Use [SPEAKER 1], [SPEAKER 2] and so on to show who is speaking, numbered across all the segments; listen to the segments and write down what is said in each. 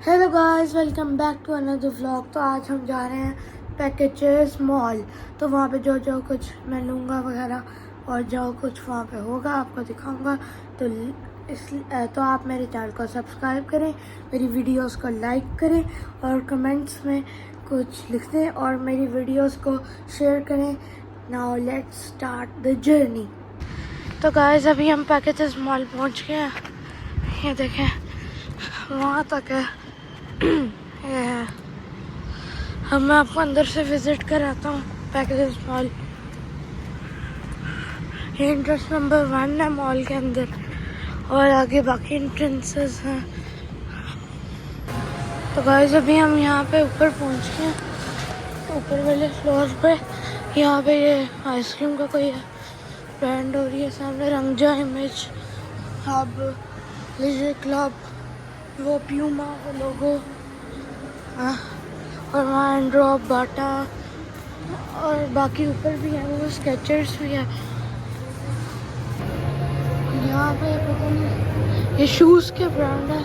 [SPEAKER 1] Hello guys, welcome back to another vlog. तो आज हम जा रहे हैं पैकेजेस मॉल। तो वहाँ पे जो कुछ मैं लूँगा वगैरह और जो कुछ वहाँ पे होगा आपको दिखाऊंगा। तो आप मेरे चैनल को सब्सक्राइब करें, मेरी वीडियोस को लाइक करें और कमेंट्स में कुछ लिख दें और मेरी वीडियोस को शेयर करें। Now let's start the journey. तो गाइस अभी हम पैकेजेस मॉल पहुँच गए हैं। ये देखें, वहाँ तक है। ये है। अब मैं आपको अंदर से विजिट कराता हूँ पैकेजेस मॉल। ये एंट्रेंस नंबर 1 है मॉल के अंदर और आगे बाकी एंट्रेंसेस हैं। तो गाइस अभी हम यहाँ पे ऊपर पहुँच गए हैं, ऊपर वाले फ्लोर पे। यहाँ पे ये आइसक्रीम का कोई ब्रांड हो रही है। सामने रंगजा इमेज हब, लीजर क्लब, वो प्यूमा का लोगो, और वहाँ एंड्रॉप, बाटा और बाकी ऊपर भी है, वो स्केचर्स भी है। यहाँ पे पता नहीं ये शूज़ के ब्रांड है।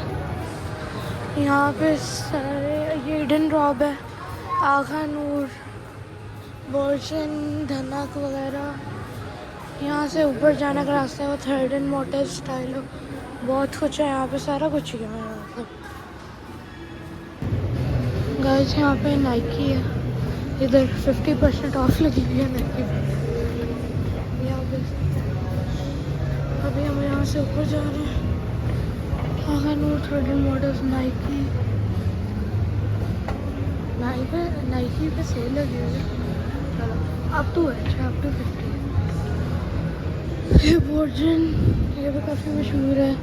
[SPEAKER 1] यहाँ पे सारे ये इडन रॉब है, आगा नूर, बोर्शन, धनक वगैरह। यहाँ से ऊपर जाने का रास्ता है, वो थर्ड एंड मोटर स्टाइल हो। बहुत कुछ है यहाँ पे, सारा कुछ ही है मतलब। गाइस यहाँ पे नाइकी है, इधर 50% ऑफ लगी हुई है नाइकी। अभी हम यहाँ से ऊपर जा रहे हैं। आगा नूर, थर्ड एंड मॉडल्स, नाइकी पे सेल लगी हुई है। अब तो अच्छा, अब तो 50। ये बोर्जन, ये भी काफ़ी मशहूर है।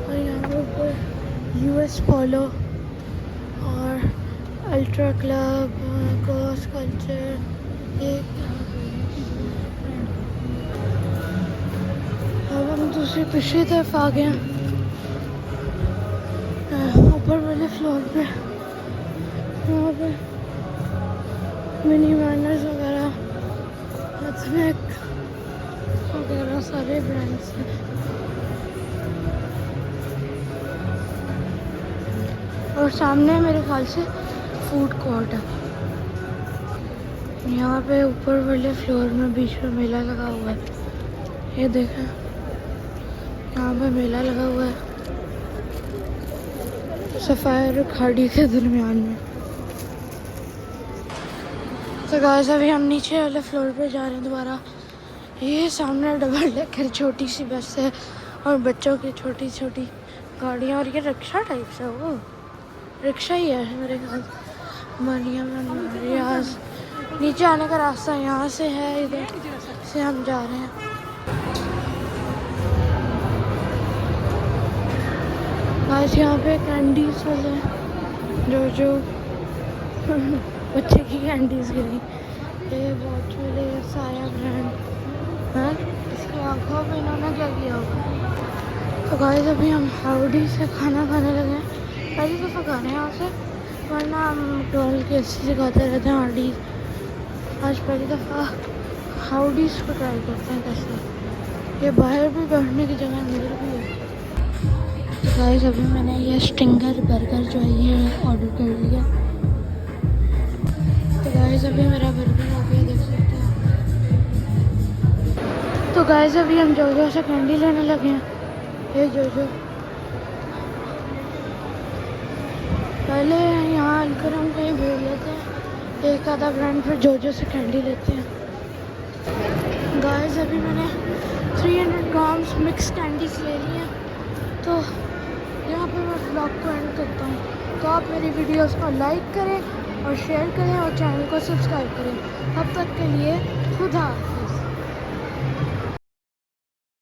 [SPEAKER 1] और यहाँ पे ऊपर यूएस पोलो और अल्ट्रा क्लब, कॉस कल्चर। अब हम दूसरी पिछली तरफ आ गए हैं, ऊपर वाले फ्लोर पे। यहाँ पे मिनी मैनर्स वगैरह, हथमैक वगैरह सारे ब्रांड्स हैं। और सामने मेरे ख्याल से फूड कोर्ट है। यहाँ पे ऊपर वाले फ्लोर में बीच में मेला लगा हुआ है। ये देखें, यहाँ पे मेला लगा हुआ है सफ़ायर खाड़ी के दरमियान में। तो गाइस अभी हम नीचे वाले फ्लोर पे जा रहे हैं दोबारा। ये सामने डबल डेकर छोटी सी बस है और बच्चों की छोटी छोटी गाड़ियाँ, और ये रिक्शा टाइप से, वो रिक्शा ही है मेरे ख्याल। मरियम रियाज, नीचे आने का रास्ता यहाँ से है, इधर से हम जा रहे हैं। आज यहाँ पे कैंडीज वाले जो बच्चे की कैंडीज गिरी। ये वॉच वाले साया ब्रांड है, इसकी आँखों पे इन्होंने क्या किया होगा। तो गाइस अभी हम हाउडी से खाना खाने लगे हैं। पहली दफ़ा खा रहे हैं यहाँ से, वरना हम टोल के से खाते रहते हैं हाउडी। आज पहली दफ़ा हाउडीज़ को ट्राई करते हैं कैसे। ये बाहर भी बैठने की जगह अंदर भी है। तो गाइस अभी मैंने ये स्टिंगर बर्गर जो है ये ऑर्डर कर लिया। तो गाइस अभी मेरा बर्गर हो गया, देख सकते हैं। तो गाइस अभी हम जोजो से कैंडी लेने लगे हैं। ये जोजो, पहले यहाँ आकर हम कहीं भूल लेते हैं, एक आधा ब्रांड फिर जोजो से कैंडी लेते हैं। गाइस अभी मैंने 300 ग्राम्स मिक्स कैंडीज ले ली हैं। तो यहाँ पे मैं व्लॉग को एंड करता हूँ। तो आप मेरी वीडियोस को लाइक करें और शेयर करें और चैनल को सब्सक्राइब करें। तब तक के लिए खुदा हाफिज़।